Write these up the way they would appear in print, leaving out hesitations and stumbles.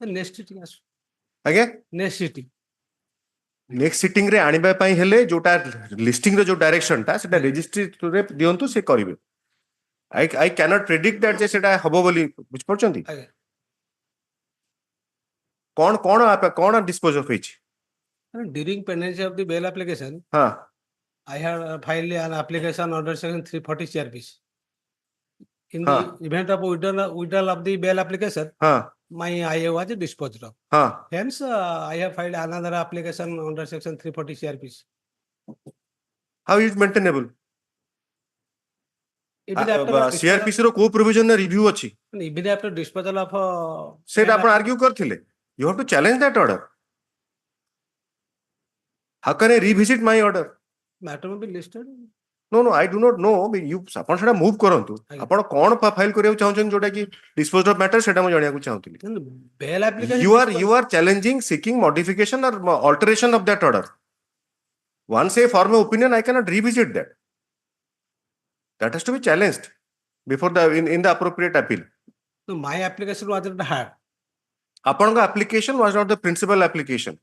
Next sitting आस आगे next sitting next sitting रे आनिबा पई हेले जोटा लिस्टिंग रो जो डायरेक्शन ता सेटा रजिस्ट्री रे दियंतु से करिवे I can not predict that जे सेटा हबो बोली बुझ परचंती आगे कौन कौन कौन dispose of which during pendency of the bail application हां I have filed an application under section 340 CRPC. In हाँ. the event of withdrawal of the bail application, हां my IA was disposed of. हां Hence, I have filed another application under section 340 CRPC. How is maintainable Even after disposal, CrPC रो को provision रे review अछि even after disposal of सेट आपण argue करथिले you have to challenge that order how can I revisit my order matter will be listed. No no I do not know you आपण सेटा move करंतु आपण कोन file करियो चाहछन जोटा कि डिस्पोज ऑफ मैटर सेटा म जानिया को चाहतली Then the bail application. you are challenging seeking modification or alteration of that order once a form of opinion I cannot revisit that has to be challenged before the in the appropriate appeal So my application was not had. आपण application was not the principal application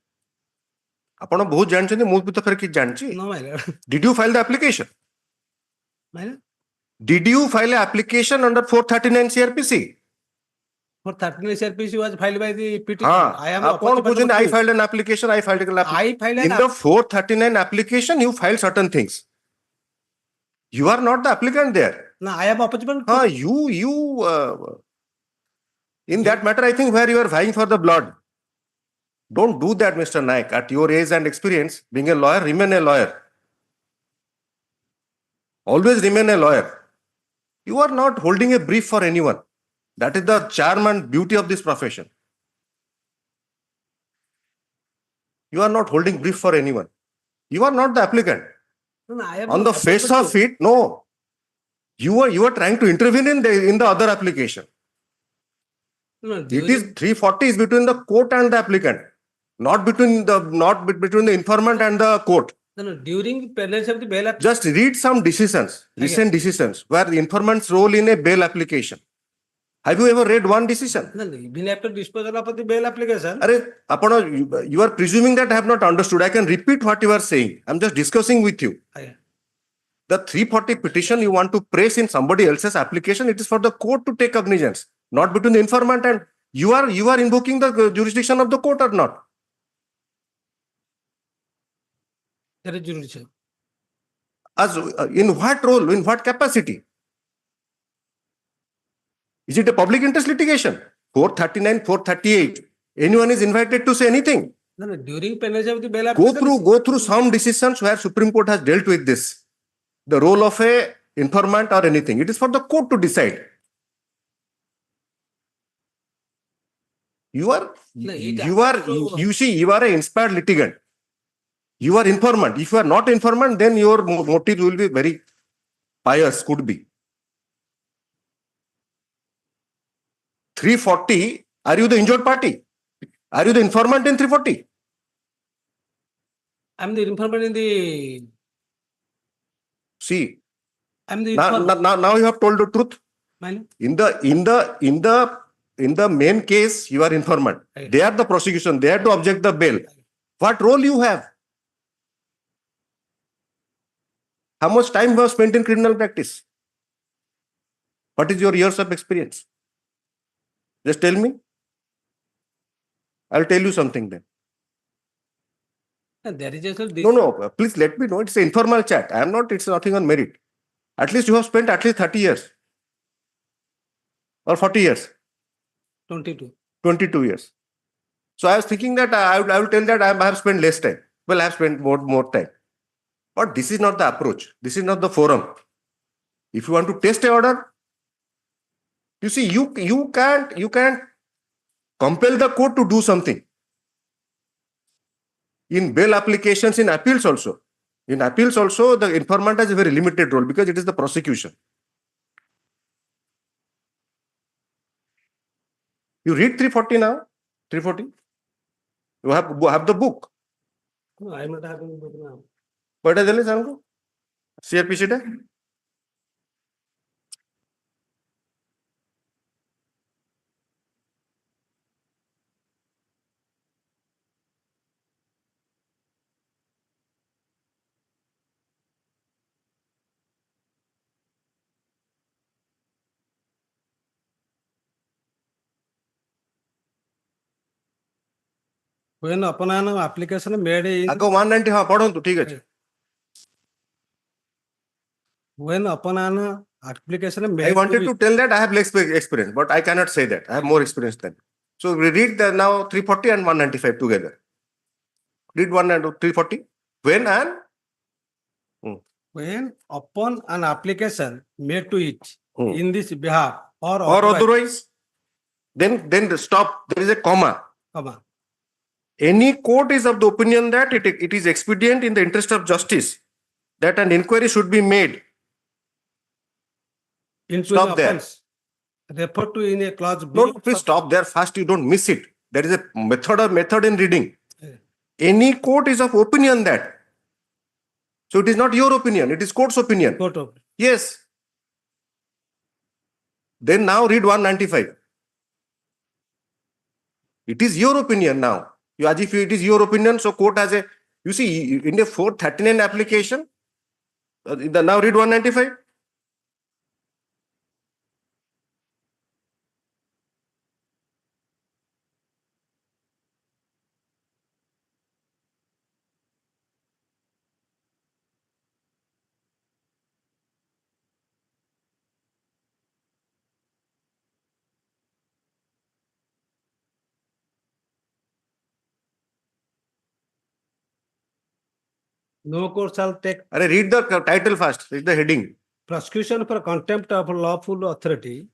आपण बहुत जानछन मु भी तो फिर कि जानछि No, my lord. did you file the application My lord. did you file an application under 439 CRPC For 39 CRPC was filed by the petition. हाँ I am आप कौन पूछें I filed an application I filed an application I filed in the 439 application you filed certain things you are not the applicant there No, I am opposite. हाँ you in that matter I think where you are vying for the blood don't do that Mr. Naik at your age and experience being a lawyer remain a lawyer always remain a lawyer you are not holding a brief for anyone that is the charm and beauty of this profession you are not holding brief for anyone you are not the applicant No, I am on the face of it no you are trying to intervene in the other application No, it is 340 is between the court and the applicant not between the informant and the court No, during pendency of the bail application. just read some decisions recent decisions where the informant's role in a bail application have you ever read one decision No, even after disposal of the bail application. Are apana you are presuming that I have not understood I can repeat what you are saying I'm just discussing with you Aye. the 340 petition you want to place in somebody else's application it is for the court to take cognizance not between the informant and you are invoking the jurisdiction of the court or not There is jurisdiction. as in what role in what capacity is it a public interest litigation 439 438 anyone is invited to say anything No, during pendency of the bail application. go through some decisions where Supreme Court has dealt with this the role of a informant or anything it is for the court to decide you are No, you see you are an inspired litigant you are informant if you are not informant then your motive will be very pious could be 340 are you the injured party are you the informant in 340 I'm the informant in the. see I'm the informant. now you have told the truth Mine? in the main case you are informant Right. they are the prosecution they have to object the bail what role you have how much time you have spent in criminal practice what is your years of experience just tell me I'll tell you something then And there is also this. no please let me know it's an informal chat I am not it's nothing on merit at least you have spent at least 30 years or 40 years 22. 22 years so I was thinking that I will tell that I have spent less time well I have spent more time but this is not the approach this is not the forum if you want to test a order you see you can't compel the court to do something in bail applications in appeals also the informant has a very limited role because it is the prosecution you read 340 now 340 you have the book No, I'm not having the book now. पढ़े देले sir को CrPC टा When upon an application made in आगे 190 हाँ पढ़ो ठीक है. when upon an application made I wanted be- to tell that I have less experience, but I cannot say that. I have more experience than. So we read the now 340 and 195 together. Read 1 and 340. When and when upon an application made to it Hmm. in this behalf or or otherwise, then stop. There is a comma. comma, Any court is of the opinion that it is expedient in the interest of justice that an inquiry should be made. into Stop an there. offense referred to in a clause B. No, please stop there. First, you don't miss it. There is a method in reading. Any court is of opinion that. So it is not your opinion, it is court's opinion. Court of Yes. Then now read 195. It is your opinion now. As if it is your opinion, so court has a, you see, in the 439 application, now read 195. no court shall take Read the title first, read the heading. prosecution for contempt of lawful authority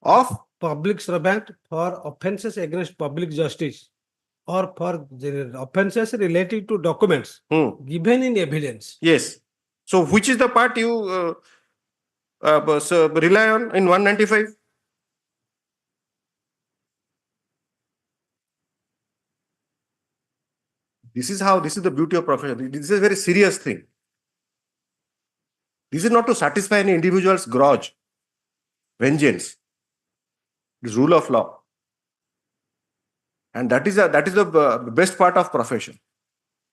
Of public servant for offences against public justice or for the offences related to documents given in evidence. Yes. So which is the part you rely on in 195? This is the beauty of profession. This is a very serious thing. This is not to satisfy any individual's grudge, vengeance. It is rule of law. And that is the best part of profession.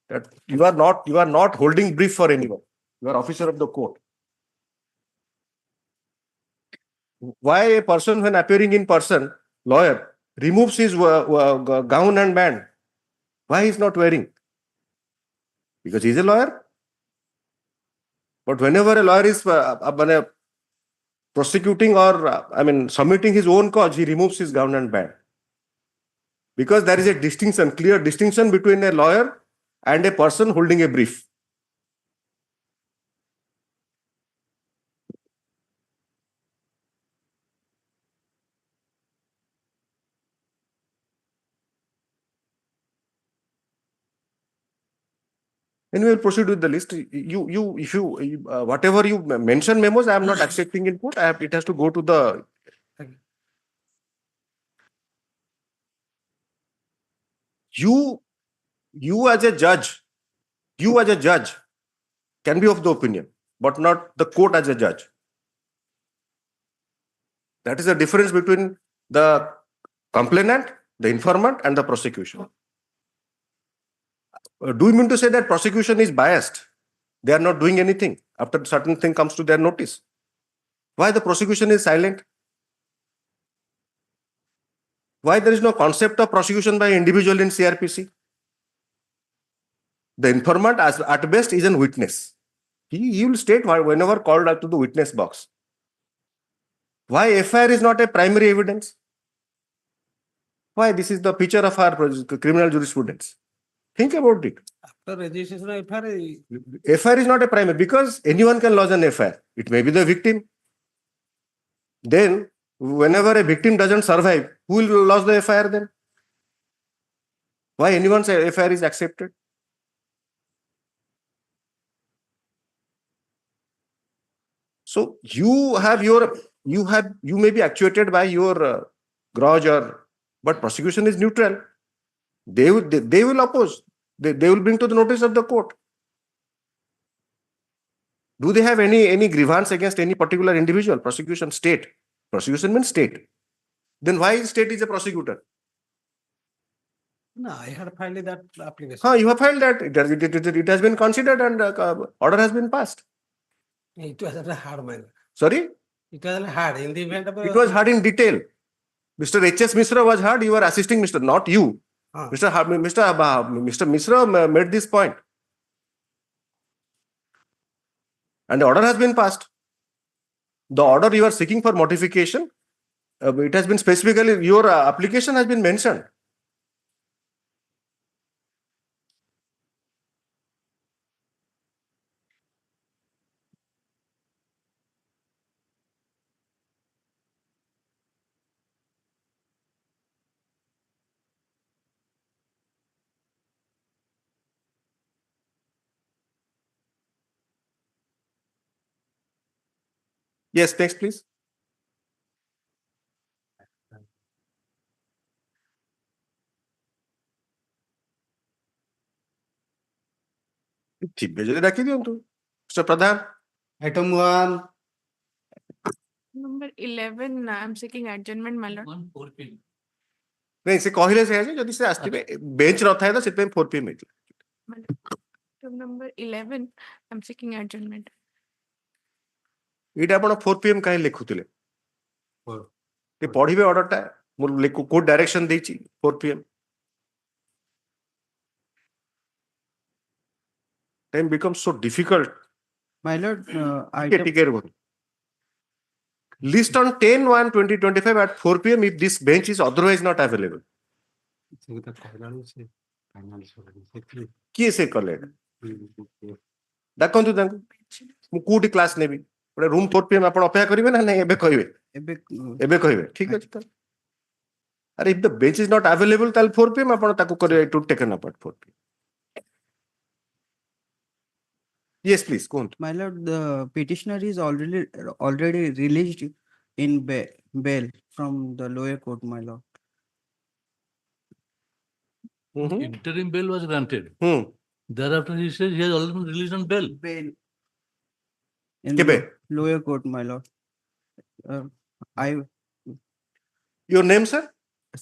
That you are not holding brief for anyone. You are officer of the court. Why a person, when appearing in person, lawyer, removes his gown and band? Why he is not wearing? Because he is a lawyer. But whenever a lawyer is prosecuting or submitting his own cause, he removes his gown and band. Because there is a distinction, clear distinction between a lawyer and a person holding a brief. Anyway, we'll proceed with the list. If you whatever you mention memos, I am not accepting input. It has to go to the. You as a judge can be of the opinion, but not the court as a judge. That is the difference between the complainant, the informant, and the prosecution. Do you mean to say that prosecution is biased? They are not doing anything after certain thing comes to their notice. Why the prosecution is silent? Why there is no concept of prosecution by individual in CRPC? The informant, at best, is a witness. He will state whenever called up to the witness box. Why FIR is not a primary evidence? Why this is the feature of our criminal jurisprudence? Think about it. After registration of FIR, FIR is not a primary because anyone can lodge an FIR. It may be the victim. Then, whenever a victim doesn't survive, who will lodge the FIR then? Why anyone's FIR is accepted? So you may be actuated by your grudge but prosecution is neutral. They will oppose. They will bring to the notice of the court. Do they have any grievance against any particular individual? Prosecution, state. Prosecution means state. Then why state is a prosecutor? no, I had filed that application. You have filed that. It has been considered and order has been passed. It was a hard man. Sorry? It was hard in the event of It was hard in detail. Mr. H.S. Mishra was hard. You were assisting Mr. Not you. Ah. Mr. Misra made this point. And the order has been passed. The order you are seeking for modification, it has been specifically, your application has been mentioned. Yes, next please. ଥିବେ ଯଦି ଡାକି ଦିଅନ୍ତୁ mister Pradhan. Item 1. Number 11, I'm seeking adjournment, my lord. ନାଇଁ ସେ କହିଲେ ସେଇଆ ଯେ ଯଦି ସେ ଆସିଥିବେ ବେଞ୍ଚ ନଥାଏ ତ ସେଥିପାଇଁ 4 PM ହେଇଥିଲା। My lord. Item number 11, I'm seeking adjournment. ଏଇଟା ଆପଣ 4 PM କାହିଁ ଲେଖୁଥିଲେ? Four. ଟିକେ ପଢିବେ ଅର୍ଡରଟା, ମୁଁ କୋର୍ଟ ଡାଇରେକ୍ସନ ଦେଇଛି 4 PM। Time becomes so difficult. My lord, Take item, care. List on 10/1/2025 at 4 PM if this bench is otherwise not available. କିଏ ସେ କଲେ? ଡାକନ୍ତୁ ତାଙ୍କୁ, ମୁଁ କୋଉଠି କ୍ଲାସ ନେବି? ଗୋଟେ ରୁମ୍ 4 PM ଆପଣ ଅପେକ୍ଷା କରିବେ ନା ନାଇଁ ଏବେ କହିବେ? ଏବେ କହିବେ, ଠିକ ଅଛି ତ। ଆରେ if the bench is not available ତାହେଲେ 4 PM ଆପଣ ତାକୁ କରିବେ to taken up at 4 PM. Yes, please, କୁହନ୍ତୁ। my lord, the petitioner is already released in bail from the lower court, my lord. Interim bail was granted. ହୁଁ Thereafter, he says he has already been released on bail. Bail. In କେବେ? lower court, my lord. Your name, sir?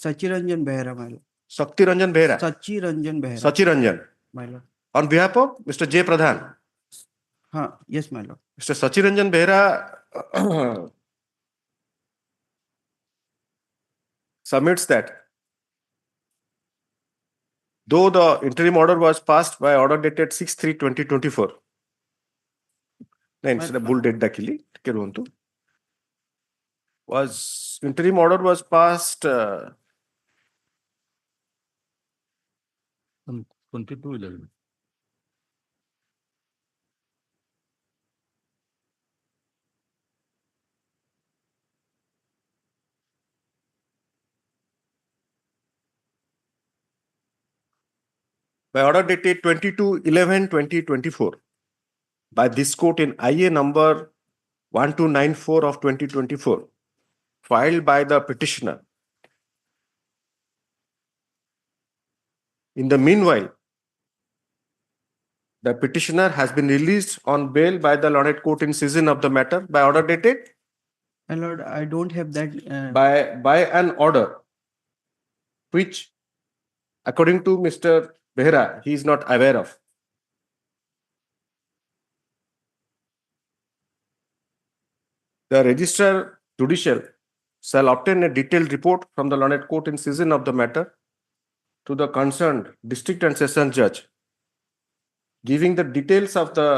Sachi Ranjan Behra, my lord. Shakti Ranjan Behra. Sachi Ranjan Behra, Sachi Ranjan. my lord. On behalf of Mr. J. Pradhan. Yes, my lord. Mr. Sachi Ranjan Behra submits that though the interim order was passed by order dated 6/3/2024. Nahin, sir, bull date dakili. ଟିକେ ରୁହନ୍ତୁ। Was interim order was passed On 22/11. by order dated 22/11/2024 by this court in IA number 1294 of 2024 filed by the petitioner. In the meanwhile, the petitioner has been released on bail by the learned court in session of the matter by order dated My lord, I don't have that. by an order which, according to Mr. Behra, he is not aware of. The registrar judicial shall obtain a detailed report from the learned court in session of the matter to the concerned district and session judge, giving the details of the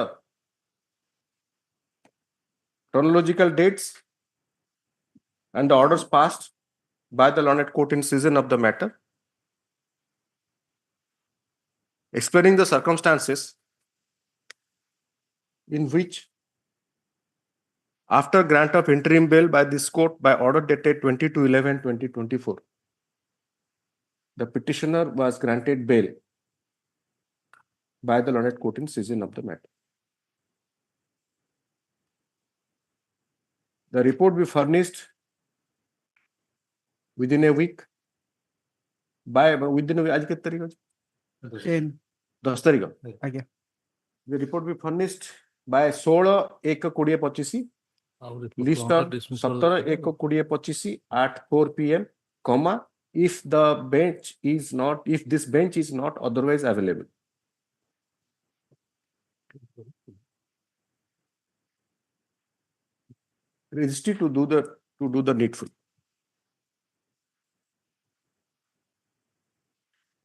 chronological dates and the orders passed by the learned court in session of the matter, explaining the circumstances in which, after grant of interim bail by this court by order dated 22/11/2024, the petitioner was granted bail by the learned court in session of the matter. The report be furnished within a week within a week. आज कितनी तारीख है? 10. 10 तारीख। Okay. The report be furnished by 16/1/2025 list of 17/1/2025 at 4 PM, comma, if this bench is not otherwise available. Registry to do the needful.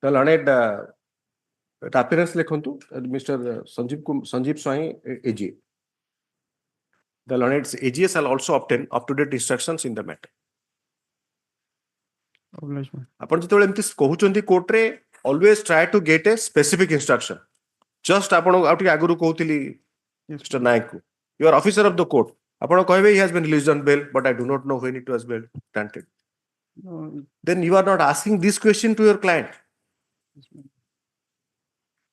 The learned appearance lekhontu, Mr. Sanjeev Swai, AG. The learned AG shall also obtain up-to-date instructions in the matter. Obliged. ଆପଣ ଯେତେବେଳେ ଏମିତି କହୁଛନ୍ତି କୋର୍ଟରେ always try to get a specific instruction. Just ଆପଣ ଆଉ ଟିକେ ଆଗରୁ କହୁଥିଲି Yes. Mr. Naik, you are officer of the court. ଆପଣ କହିବେ he has been released on bail, but I do not know when it was bail granted. No, Then you are not asking this question to your client. yes, ma'am.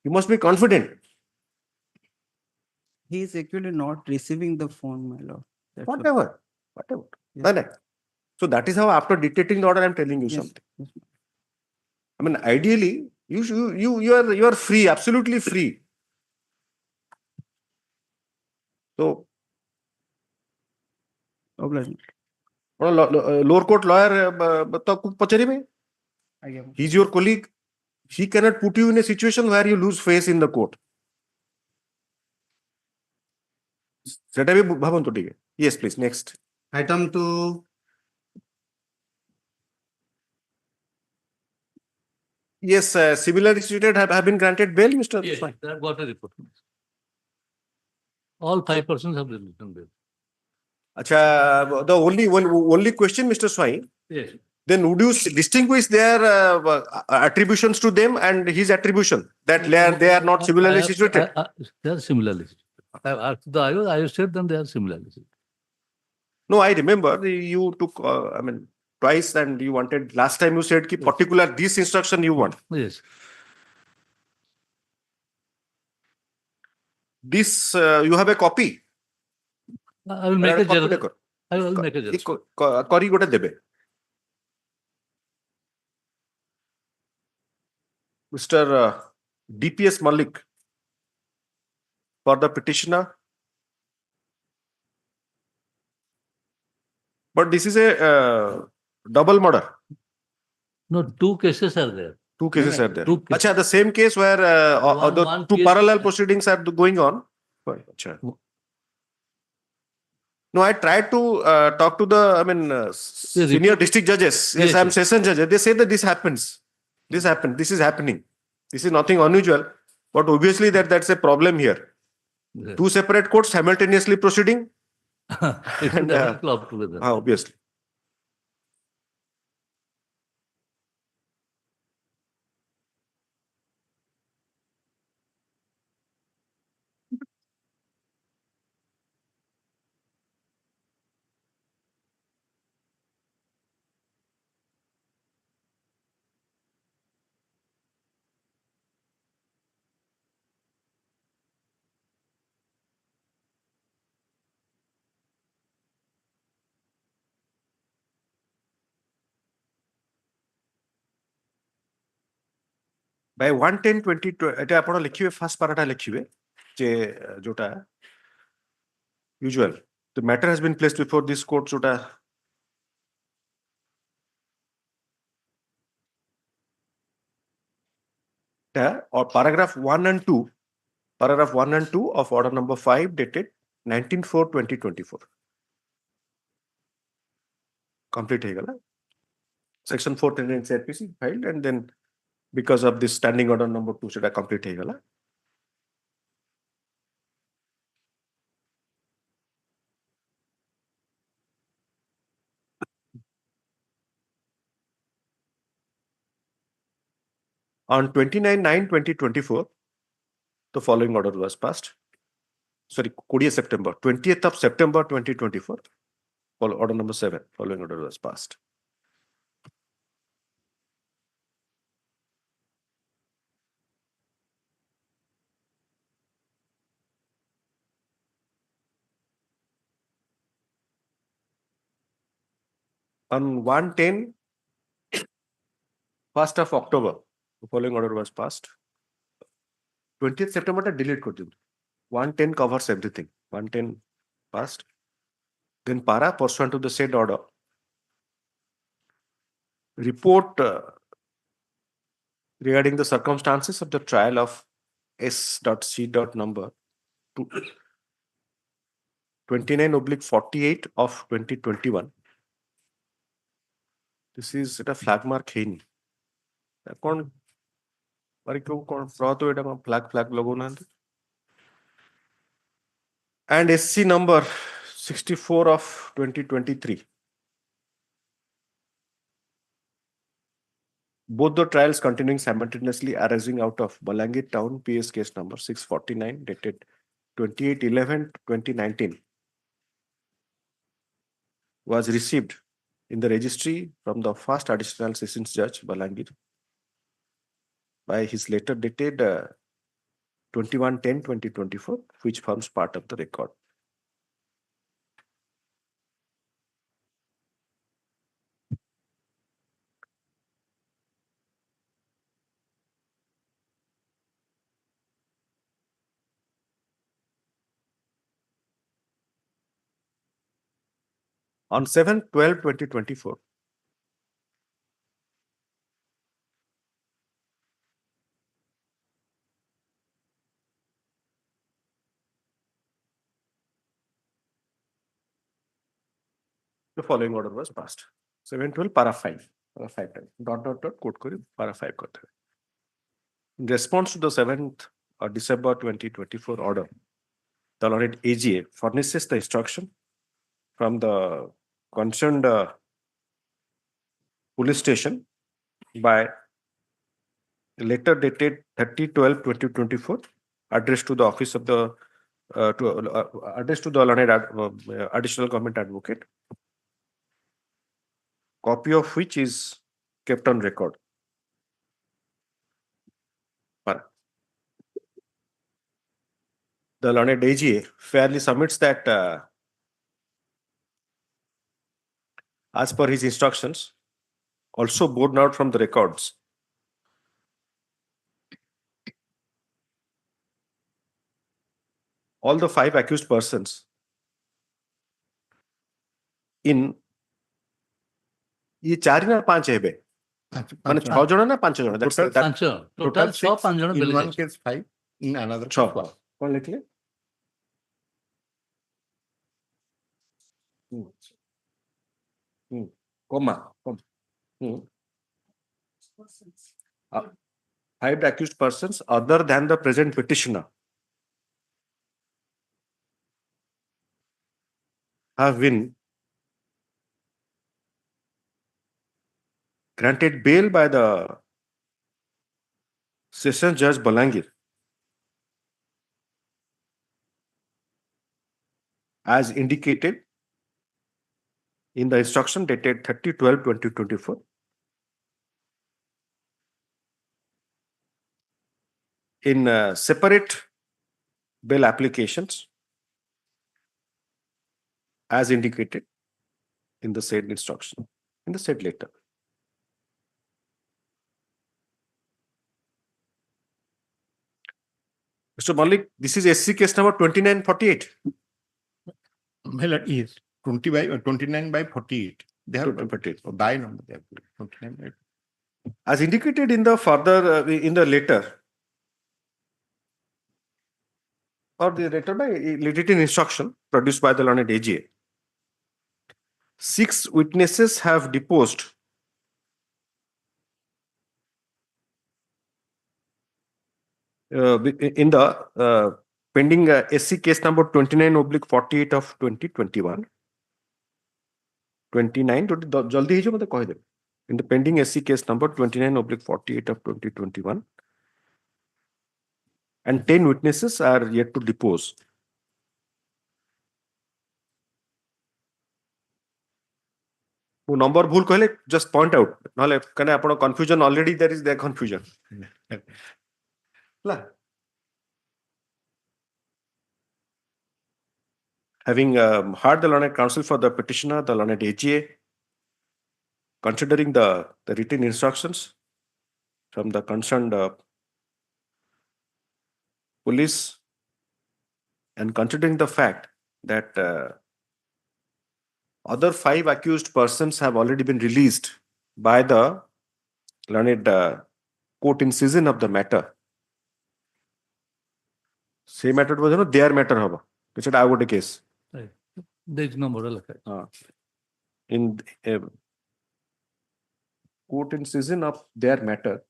You must be confident. He is actually not receiving the phone, my lord. That's all. Whatever. Yes. No, no. So that is how after dictating the order, I am telling you Yes. something. Yes, ma'am. I mean, ideally, you are free, absolutely free. So, Obliged. lower court lawyer, तो पचरिबे. Again. He is your colleague. He cannot put you in a situation where you lose face in the court. सेटा भी भाबंतु ठीक है. Yes, please. Next. Item 2. Yes, similarly situated have been granted bail, Mr. Yes, Swai. they have got a report. All 5 persons have released on bail. Acha, the only question, Mr. Swai, Yes. then would you distinguish their attributions to them and his attribution that they are not similarly situated? They are similarly situated. I have asked the I said them they are similarly situated. No, I remember you took, twice, and you wanted, last time you said ki particular this instruction you want. Yes. This, you have a copy. I will make a copy Xerox. I will make a Xerox. Kari gote debe. Mr. DPS Malik, for the petitioner. But this is a double murder. No, 2 cases are there. 2 cases are there. 2 cases. Acha, the same case where the One 2 case- parallel proceedings are going on. Acha. No, I tried to talk to the, senior district judges. Yes, Yes, I am yes. session judge. They say that this happens. This happened. This is happening. This is nothing unusual. But obviously that's a problem here. Yes. 2 separate courts simultaneously proceeding. It And, will club together. Obviously. By 110-20, এটা ଆପଣ ଲେଖିବେ first paraটা ଲେଖିବେ ଯେ ଯୋଟା usual. The matter has been placed before this court ଯୋଟା or paragraph 1 and 2 of order number 5 dated 19/4/2024. Complete ହେଇଗଲା. Section 439 CRPC filed, and then because of this standing order number 2 ସେଟା complete ହେଇଗଲା. On 29/9/2024, the following order was passed. Sorry, 20 September, 20th of September 2024, order number 7, following order was passed. On 110, 1st of October, the following order was passed. 20th September ta delete kar diyo. 110 covers everything. 110 passed. Then para, pursuant to the said order, report regarding the circumstances of the trial of S.C. number 29/48 of 2021. This is a flag mark ହେଇନି. କଣ flag logo and SC number 64 of 2023. Both the trials continuing simultaneously arising out of Balangir Town PS case number 649 dated 28/11/2019 was received in the registry from the first additional sessions judge Balangir by his letter dated 21/10/2024, which forms part of the record. On 7/12/2024, the following order was passed. 7/12 para 5. Para 5 time. Dot quote kori para 5 korte hai. In response to the 7th December 2024 order, the Lord AGA furnishes the instruction from the concerned police station by letter dated 30/12/2024, addressed to the office of the addressed to the learned additional government advocate, copy of which is kept on record. The learned AGA fairly submits that as per his instructions, also borne out from the records, all the 5 accused persons in ये 4 ना 5 है बे माने 6 जण ना 5 जण Total 5 जण. Total 6 5 जण In बेले one जाइछे. case 5, in another 6 case 1. कौन लिखले comma 5 accused persons other than the present petitioner have been granted bail by the Sessions Judge Balangir as indicated in the instruction dated 30/12/2024 in separate bail applications as indicated in the said instruction, in the said letter. Mr. Malik, this is SC case number 2948. My lord, yes. 29/48. They have 48. by number. They have 29. As indicated in the further in the letter or the letter by written instruction produced by the learned AGA, 6 witnesses have deposed in the pending SC case number 29/48 of 2021. 29 jaldi hi jo mate koi de. In the pending SC case number 29/48 of 2021, and 10 witnesses are yet to depose. वो number भूल कहले just point out नहले कने आपण confusion already there is the confusion. Having heard the learned counsel for the petitioner, the learned AGA, considering the written instructions from the concerned police, and considering the fact that other 5 accused persons have already been released by the learned court in season of the matter. Same matter was their matter haba. Which I would a case. Right. There is no moral effect. In court in season of their matter,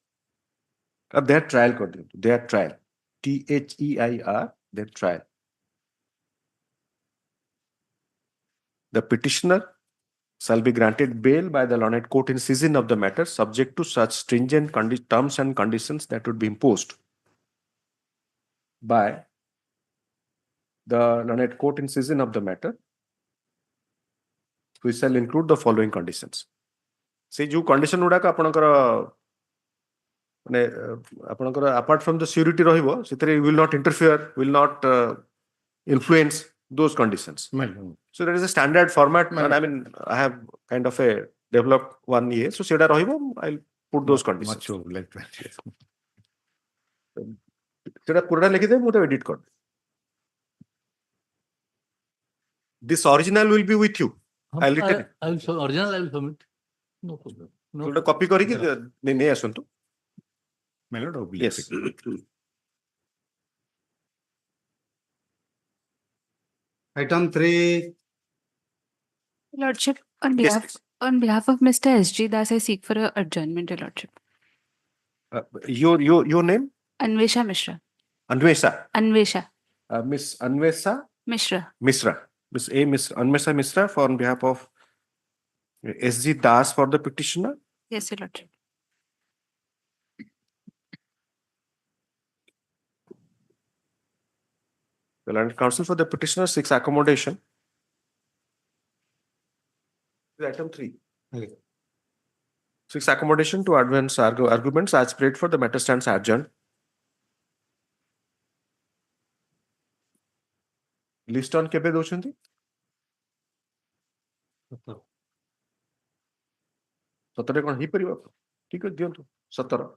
their trial କରିଦିଅନ୍ତୁ, their trial, THEIR, their trial. The petitioner shall be granted bail by the learned court in season of the matter, subject to such stringent terms and conditions that would be imposed by the learned court in season of the matter, which shall include the following conditions. से जो condition गुड़ाक आपनकर माने आपनकर apart from the surety रहिबो सेतरे will not interfere, will not influence those conditions. So there is a standard format, and I mean I have kind of a developed one year. So seta rahibo, I'll put those conditions. Much of like that, yes. Seta purana likhi de, mu to edit kar. This original will be with you. I'll return it. I will show original. I will submit. No problem. No. So copy kari ki ne asuntu. My lord, oblique. Yes. Item 3. Lordship, Yes, on behalf of Mr. S.G. Das, I seek for a adjournment, Your Lordship. Your name? Anvesha Mishra. Anvesha. Anvesha Miss Anvesha Mishra. Misra. Miss Anvesha Misra for on behalf of S.G. Das for the petitioner. Yes, Your Lordship. The learned counsel for the petitioner seeks accommodation. Item 3. Okay. Seeks accommodation to advance arguments as prayed for the matter stands adjourned. List on केबे दोचंती? 17 कौन ही परिवार? ठीक है दियो तो 17.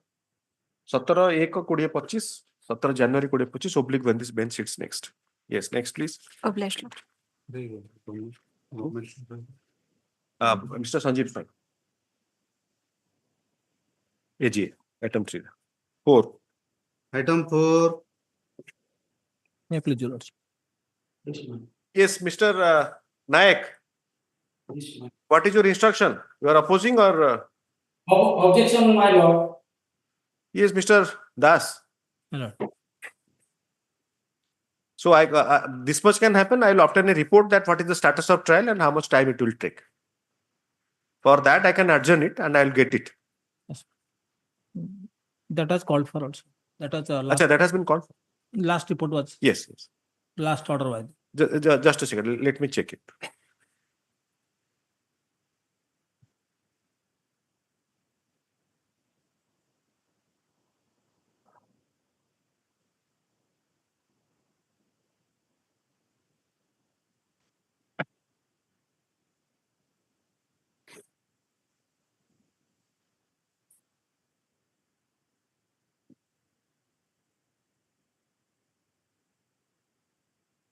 17 1 20 25 17 January 2025 oblique when this bench sits next. Yes, next please. Obliged, Lord. Mr. Sanjeev Pai. AGA, item 3. 4. Item 4. May I please, Your Lordship? Yes, Mr. Nayak. What is your instruction? You are opposing or? Objection, my lord. Yes, Mr. Das. My lord. So this much can happen. I will obtain a report that what is the status of trial and how much time it will take. For that, I can adjourn it and I will get it. That was called for also. That was last, Achha, that has been called for. last report was Yes, yes. last order was. Just a second. Let me check it.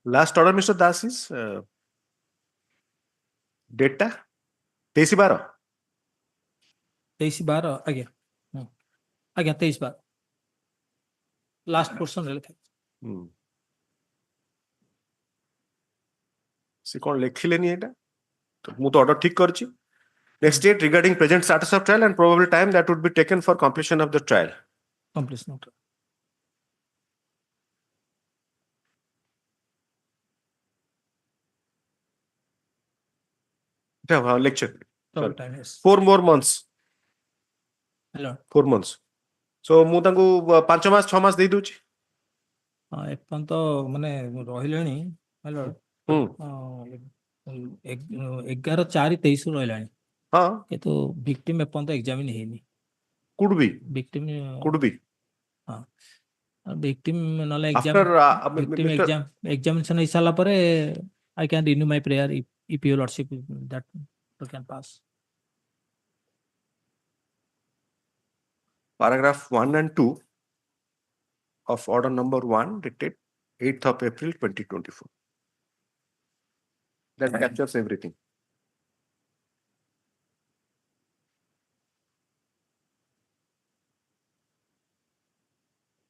Last order, Mr. Das, is data 23/12. 23/12 ଆଜ୍ଞା ଆଜ୍ଞା 23/12 last portion ରେ ଲେଖା ସେ କଣ ଲେଖିଲେନି ଏଟା ତ ମୁଁ ତ order ଠିକ କରିଛି. Next date regarding present status of trial and probable time that would be taken for completion of the trial. Complete note Lecture. ପ୍ରବଳ time yes 4 more months. hello 4 months. So ମୁଁ ତାଙ୍କୁ 5 ମାସ 6 ମାସ ଦେଇ ଦଉଛି. ଏପର୍ଯ୍ୟନ୍ତ ମାନେ ରହିଲେଣି hello 11/4/23 ରହିଲାଣି ହଁ କିନ୍ତୁ ଭିକ୍ଟିମ ଏପର୍ଯ୍ୟନ୍ତ ଏକ୍ସାମିନ ହେଇନି could be ଭିକ୍ଟିମ ଭିକ୍ଟିମ ନହେଲେ after victim Mr. examination ହେଇସାରିଲା ପରେ I can renew my prayer if your lordship that can pass. Paragraph 1 and 2 of order number 1 dated 8th of April 2024. That captures everything.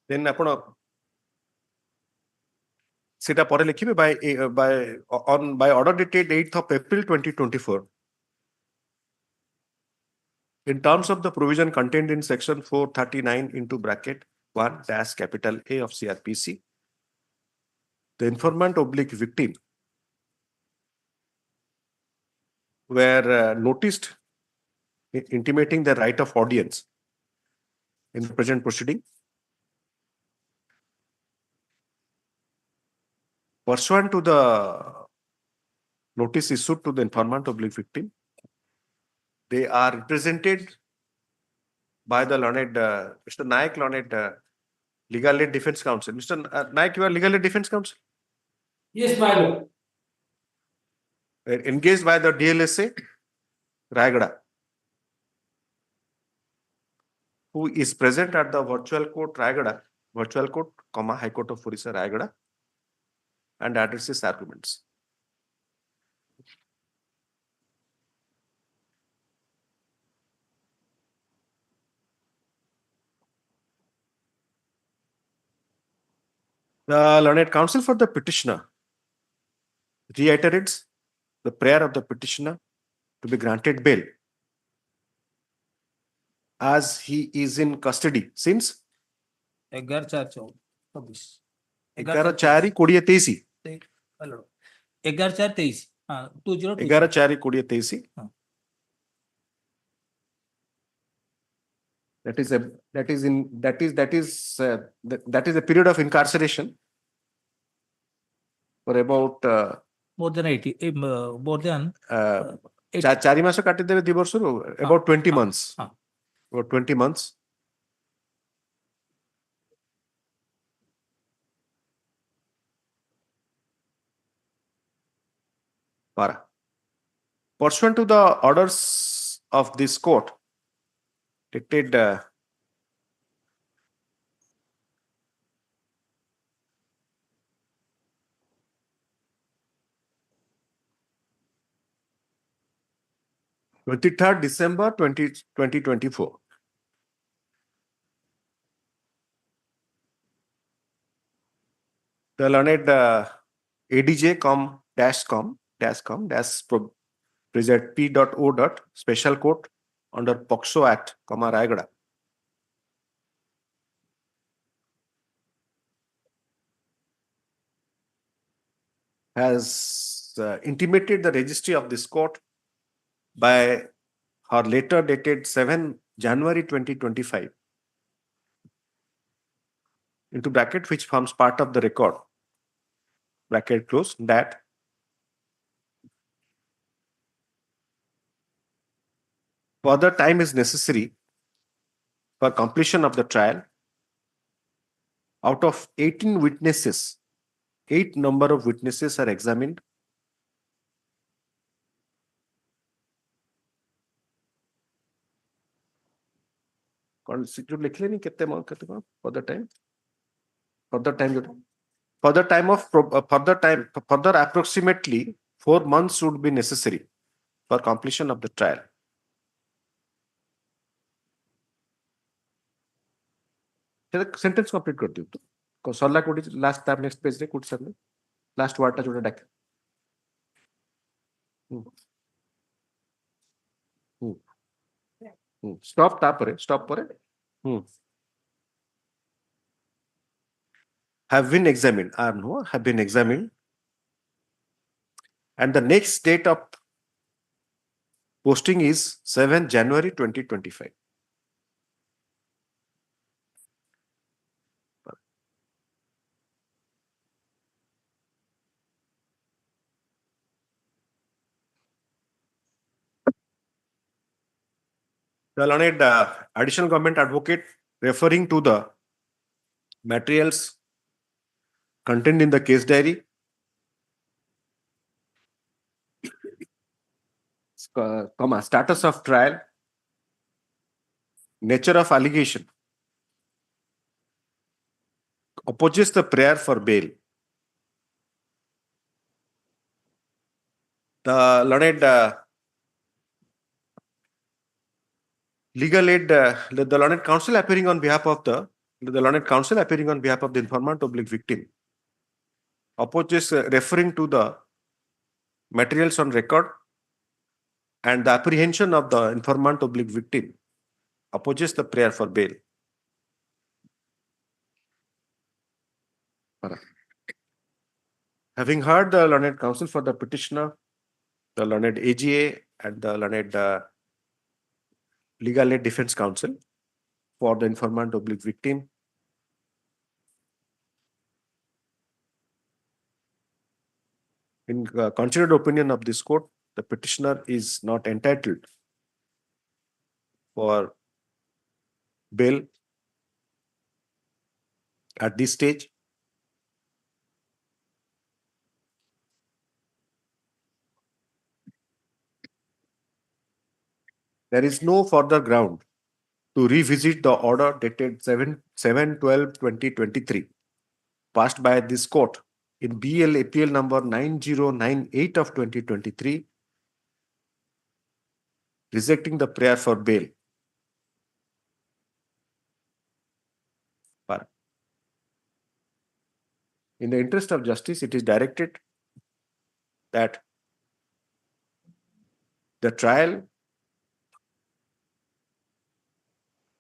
Then ଆପଣ ସେଟା ପରେ ଲେଖିବେ by order dated 8th of April 2024. in terms of the provision contained in section 439 into bracket 1 dash capital A of CRPC, the informant oblique victim were noticed intimating the right of audience in the present proceeding. Pursuant to the notice issued to the informant oblique victim, they are represented by the learned Mr. Naik, learned Legal Aid Defense Counsel. Mr. Naik, you are Legal Aid Defense Counsel? Yes, my lord. Engaged by the DLSA, Raigada, who is present at the virtual court Raigada, virtual court, High Court of Orissa, Raigada, and addresses arguments. The learned counsel for the petitioner reiterates the prayer of the petitioner to be granted bail as he is in custody since 11/4/24 11/4/2023 11/4/23 हाँ 2023 11/4/2023. हाँ. That is a period of incarceration for about more than 80 more than 4 मास काटी देवे 2 वर्ष about 20 months. हाँ. About 20 months. Para. Pursuant to the orders of this court, dictated December 2024. The learned ADJ present P.O. Special Court under POXO Act, Raigada. Has intimated the registry of this court by her letter dated 7 January 2025 into bracket which forms part of the record, bracket close, that further time is necessary for completion of the trial. Out of 18 witnesses, 8 number of witnesses are examined. लिख लेनी कितने further time further approximately 4 months would be necessary for completion of the trial. Sentence complete कर दियो तो सरला कोडी last tab next page रे code सरले last word टा जोटा डाक stop pare have been examined or no have been examined, and the next date of posting is 7 January 2025. The learned additional government advocate, referring to the materials contained in the case diary, status of trial, nature of allegation, opposes the prayer for bail. The learned legal aid, the learned counsel appearing on behalf of the informant oblique victim opposes referring to the materials on record and the apprehension of the informant oblique victim opposes the prayer for bail. Para. Having heard the learned counsel for the petitioner, the learned AGA and the learned legal aid defense counsel for the informant oblique victim, in considered opinion of this court, the petitioner is not entitled for bail at this stage. There is no further ground to revisit the order dated 7/12/2023 passed by this court in BL appeal number 9098 of 2023 rejecting the prayer for bail. But in the interest of justice, it is directed that the trial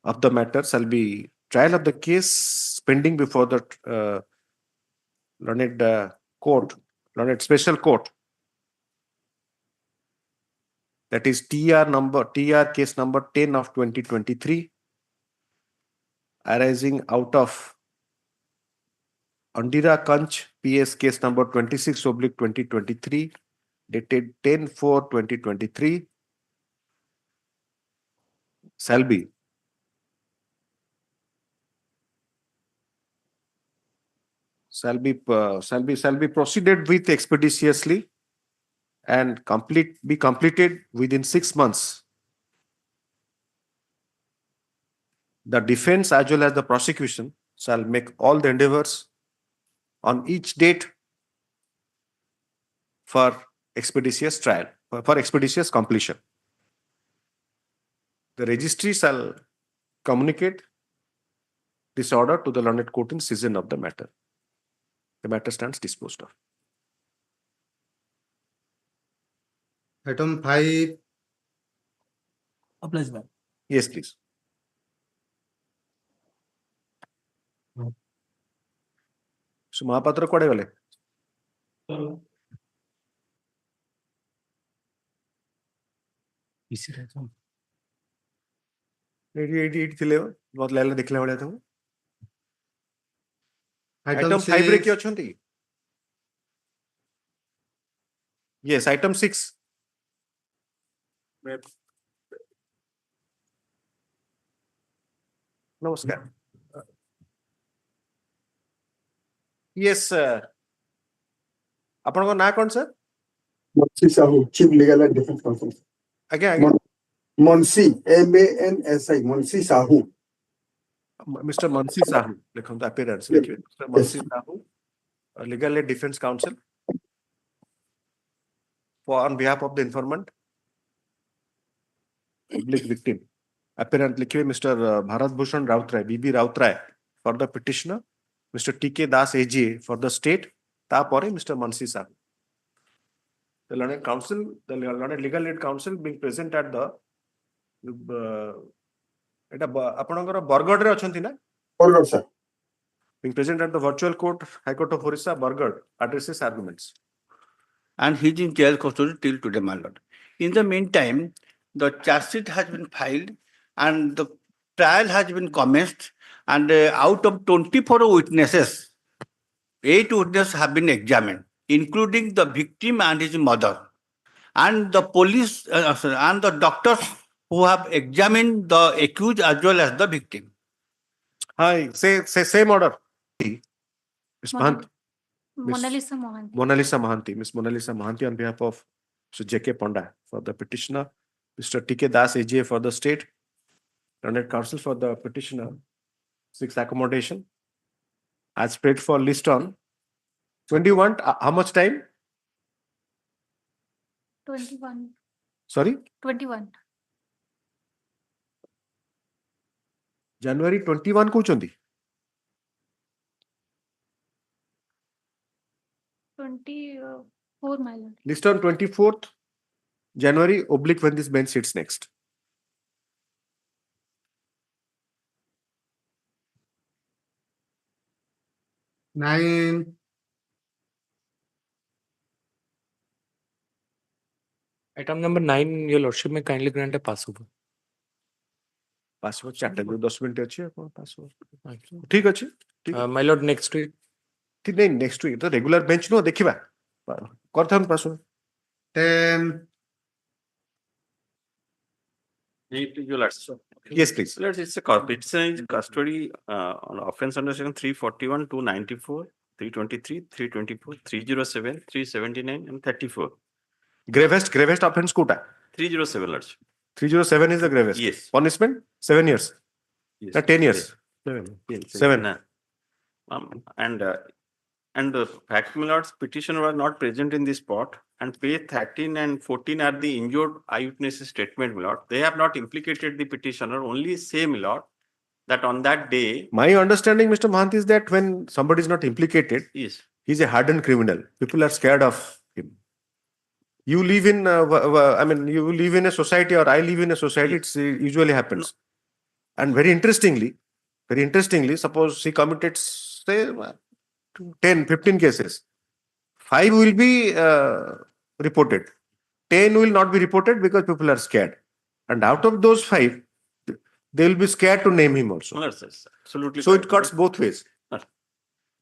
of the matter shall be trial of the case pending before the learned court, learned special court, that is TR case number 10 of 2023, arising out of Andira Kanch PS case number 26/2023, dated 10/4/2023, shall be proceeded with expeditiously and be completed within 6 months. The defense as well as the prosecution shall make all the endeavors on each date for expeditious trial, for expeditious completion. The registry shall communicate this order to the learned court in season of the matter. The matter stands disposed of. Item 5. Applies back. Yes, please. So Mahapatra kuade gale? Eighty थिले बहुत लाइला देखला भलिया था। Item 5 रे की अछंती? Yes, item 6. नमस्कार। Yes, आपन को ना कौन sir? M.S.Sahoo, Chief Legal and Defense Counsel. Again. Mansi, M.A.N.S.I, M.S.Sahoo. Mr. M.S.Sahoo, लिखो the appearance. Yes. Mr. M.S.Sahoo, Legal Aid Defense Counsel, on behalf of the informant, public victim. Apparent लिखिए Mr. Bharat Bhushan Rautray, B.B. Rautray for the petitioner, Mr. T.K. Das AGA for the state, तापरे Mr. M.S.Sahoo. The learned counsel, the learned legal aid counsel being present at the এটা ଆପଣଙ୍କର ବରଗଡ଼ରେ ଅଛନ୍ତି ନା? Forward, sir. Being present at the virtual court, High Court of Orissa, Bargad, addresses arguments. And he is in jail custody till today, my lord. In the meantime, the charge sheet has been filed and the trial has been commenced, and out of 24 witnesses, 8 witnesses have been examined, including the victim and his mother, and the police and the doctors who have examined the accused as well as the victim. Hi, say same order. Ms. Mahanti. Monalisa Mohanty. Monalisa Mahanti. Ms. Monalisa Mahanti on behalf of Mr. J.K. Panda for the petitioner, Mr. T.K. Das AGA for the state, learned counsel for the petitioner, seeks accommodation. As paid for list on 21. How much time? 21. Sorry? 21. January 21 kouchandi. 24, my lord. List on 24th January / when this bench sits next. 9, Item number 9, Your Lordship may kindly grant a passover. Passover 4ଟା 10 minute ଅଛି ଆପଣ passover ଠିକ ଅଛି My Lord, next week. ଠିକ ନାହିଁ next weak ତ regular bench ନୁହଁ ଦେଖିବା କରିଥାନ୍ତୁ passover 10, Your Lordship. yes please Lordship, it's a custody on offense under section 341, 294, 323, 324, 307, 379, and 34. gravest offense କୋଉଟା 307, Lordship. 307 is the gravest Yes. punishment 7 years Yes. 10 years Yes. 7 Nah. And the fact, my lords, petitioner was not present in this spot, and page 13 and 14 are the injured eyewitnesses statement, my lord. They have not implicated the petitioner, only say, my lord, that on that day, my understanding Mr. Mahant is that when somebody is not implicated yes, he's a hardened criminal people are scared of him you live in you live in a society or I live in a society it's usually happens and very interestingly suppose he committed say 10-15 cases 5 will be reported 10 will not be reported because people are scared and out of those 5 they will be scared to name him also my lords, yes, absolutely. so it correct. cuts both ways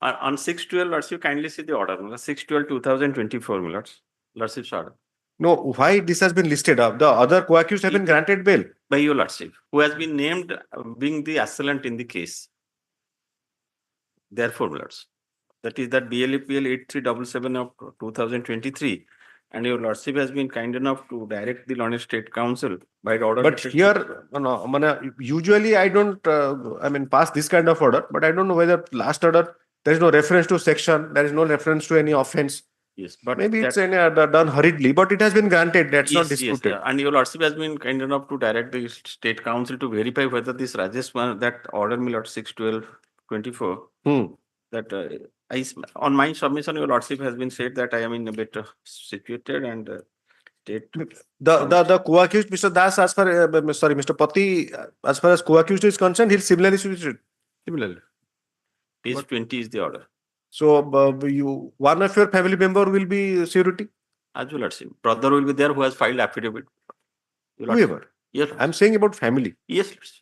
On 6/12, lords, you kindly see the order, 6/12/2024, my lords. Lordship's order. no why this has been listed up the other co-accused have been granted bail By your lordship, who has been named being the assailant in the case. Therefore, my lords, that is that BLAPL 8377 of 2023, and your lordship has been kind enough to direct the London State Council by the order. but here usually I don't pass this kind of order but I don't know whether last order there is no reference to section there is no reference to any offense Yes, but maybe that, it's done hurriedly but it has been granted that's not yes, disputed yeah. And your lordship has been kind enough to direct the State Council to verify whether this Rajesh that order, my lord, 6/12/24, that on my submission, your lordship has been said that I am in a better situated and state. the co-accused Mr. Das as far sorry Mr. Pati as far as co-accused is concerned he'll similarly situated Similarly, page 20 is the order. so one of your family member will be surety As your lordship, brother will be there who has filed affidavit. Your lordship. whoever Yes, I'm saying about family yes, lordship.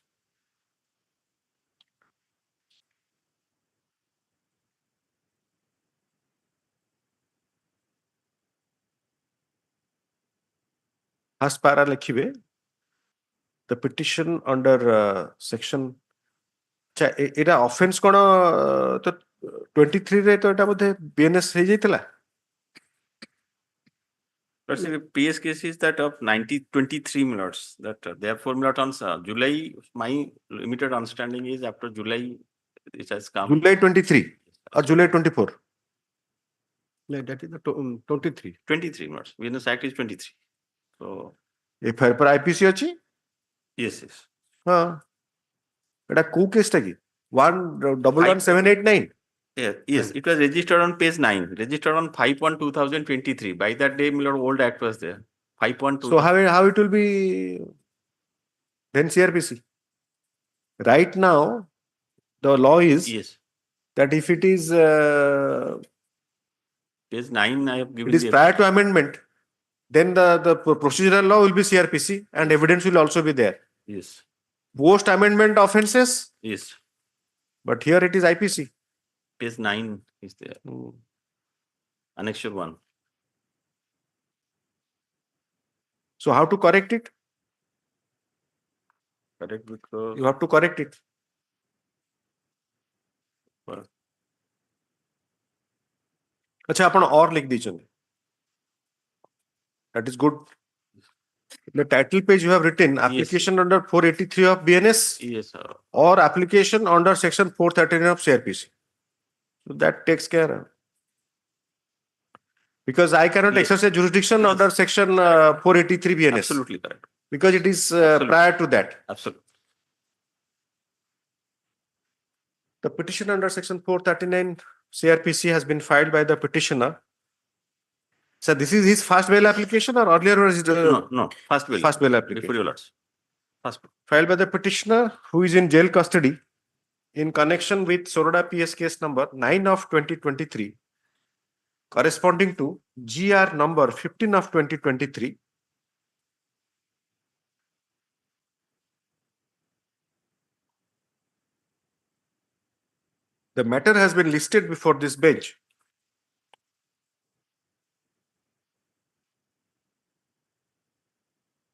first para likhibe the petition under section এটা offence কোন তো 23 রে তো এটা মধ্যে BNS হয়ে যাইতলা Lordship, the PS case is that of 1923, my lords, that therefore, my lord, on July, my limited understanding is after July, it has come. July 23 or July 24 that is the 23 23, my lords. Business Act is 23. So, FIR পর IPC আছে yes, yes. হ্যাঁ এটা কো কেসটা কি 111789 Yes, it was registered on page 9, registered on 5/1/2023. By that day, my lord, old act was there. 5/1. so how it will be then CRPC right now the law is Yes, that if it is page 9, I have given it is prior to amendment then the procedural law will be CRPC and evidence will also be there Yes, post amendment offenses yes. but here it is IPC Page 9 is there. Annexure 1. so how to correct it Correct, because you have to correct it अच्छा आपण और लिख दीचंदी that is good the title page you have written application under 483 of BNS yes, sir. or application under section 413 of CRPC so that takes care because I cannot Yes. exercise jurisdiction under section 483 BNS Absolutely correct. because it is Absolutely. prior to that Absolutely. the petition under section 439 CRPC has been filed by the petitioner. So this is his first bail application or earlier was it No, first bill. first bail application Before your lords. First bill. filed by the petitioner who is in jail custody in connection with Soroda PS case number 9 of 2023 corresponding to GR number 15 of 2023. The matter has been listed before this bench.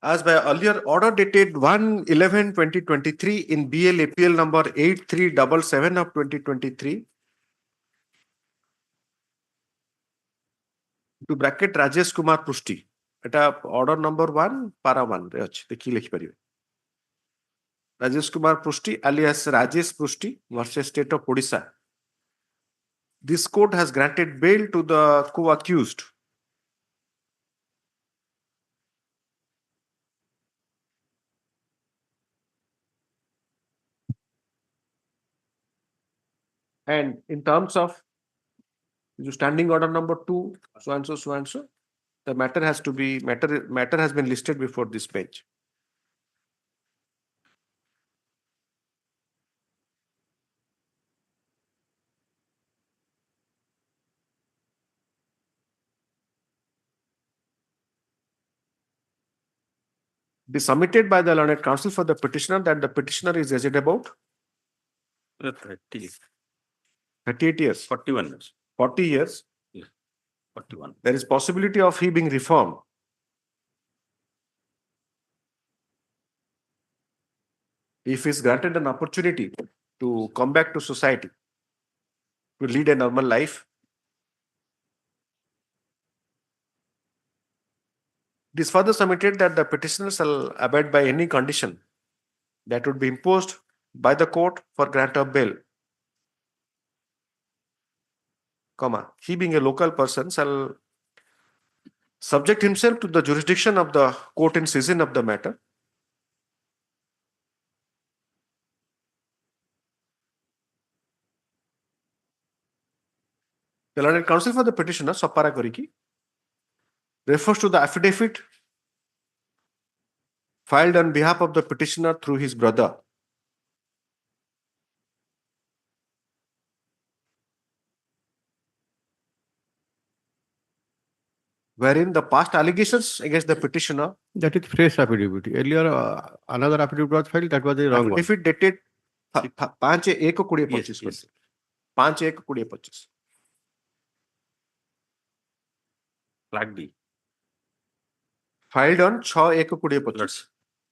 As by earlier order dated 1/11/2023 in BL APL number 8377 of 2023 to bracket Rajesh Kumar Prushti. Eta order number 1 para 1 re achi dekhi lekhi paribe. Rajesh Kumar Prushti alias Rajesh Prushti versus State of Odisha. This court has granted bail to the co-accused. And in terms of standing order number 2, so and so, the matter has to be matter has been listed before this bench. Be submitted by the learned counsel for the petitioner that the petitioner is aged about 30, 38 years, 41 years, 40 years. 41. There is possibility of he being reformed. If he is granted an opportunity to come back to society, to lead a normal life, it is further submitted that the petitioner shall abide by any condition that would be imposed by the court for grant of bail, he being a local person shall subject himself to the jurisdiction of the court in session of the matter. The learned counsel for the petitioner, Sapara Koriki, refers to the affidavit filed on behalf of the petitioner through his brother, wherein the past allegations against the petitioner, That is fresh affidavit. Earlier, another affidavit was filed. That was the wrong one. affidavit dated 5/1/2025. Yes. 5/1/2025. Flag D. Filed on 6/1/2025. Let's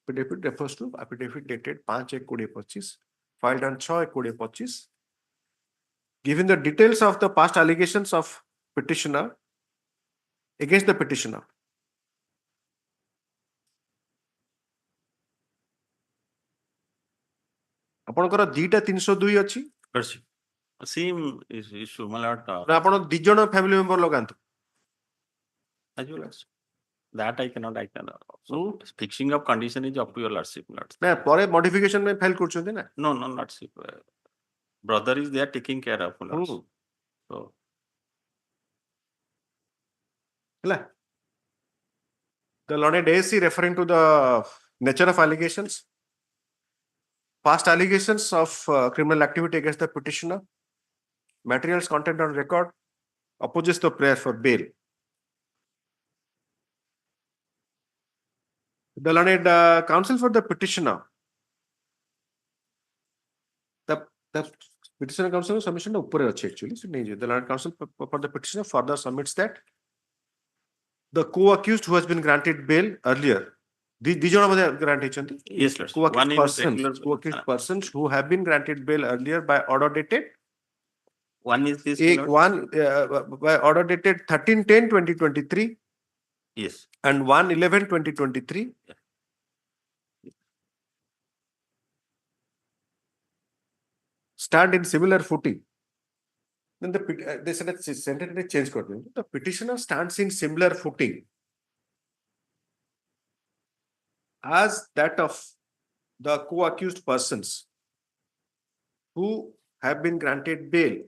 Affidavit refers to affidavit dated 5/1/2025, filed on 6/1/2025, giving the details of the past allegations of petitioner against the petitioner. ଆପଣଙ୍କର ଦିଟା 302 ଅଛି let's see. Same issue, my lord. ନା ଆପଣ ଦି ଜଣ family member ଲଗାନ୍ତୁ As well as that I cannot. So fixing of condition is up to your lordship, lord. ନା ପରେ ମଡିଫିକେସନ ପାଇଁ ଫାଇଲ କରୁଛନ୍ତି ନା No, lordship. Brother is there taking care of lords. So ହେଲା the learned ASC referring to the nature of allegations, past allegations of criminal activity against the petitioner, materials contained on record, opposes the prayer for bail. The learned counsel for the petitioner, the petitioner counsel submission actually. So the learned counsel for the petitioner further submits that the co-accused who has been granted bail earlier, these are granted. yes, lord. One is regular. Co-accused persons who have been granted bail earlier by order dated One is this. one by order dated 13/10/2023 Yes. and 1/11/2023. Stand in similar footing. Then they said that sentence change. The petitioner stands in similar footing as that of the co-accused persons who have been granted bail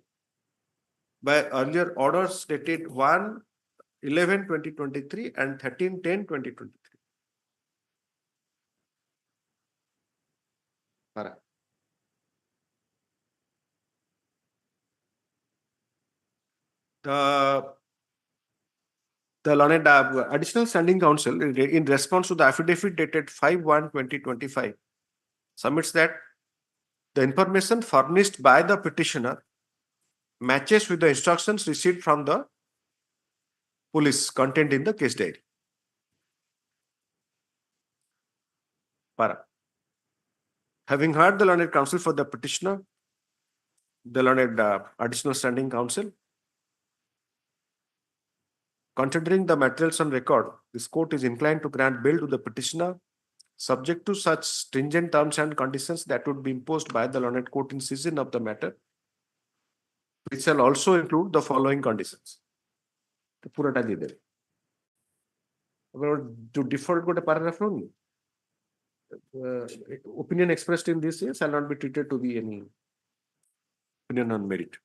by earlier orders dated 1/11/2023 and 13/10/2023. the learned additional standing counsel in response to the affidavit dated 5/1/2025 submits that the information furnished by the petitioner matches with the instructions received from the police contained in the case diary. Para. Having heard the learned counsel for the petitioner, the learned additional standing counsel, considering the materials on record, this court is inclined to grant bail to the petitioner subject to such stringent terms and conditions that would be imposed by the learned court in session of the matter, which shall also include the following conditions. The purata di debe. To default go to paragraph only. Opinion expressed in this shall not be treated to be any opinion on merit.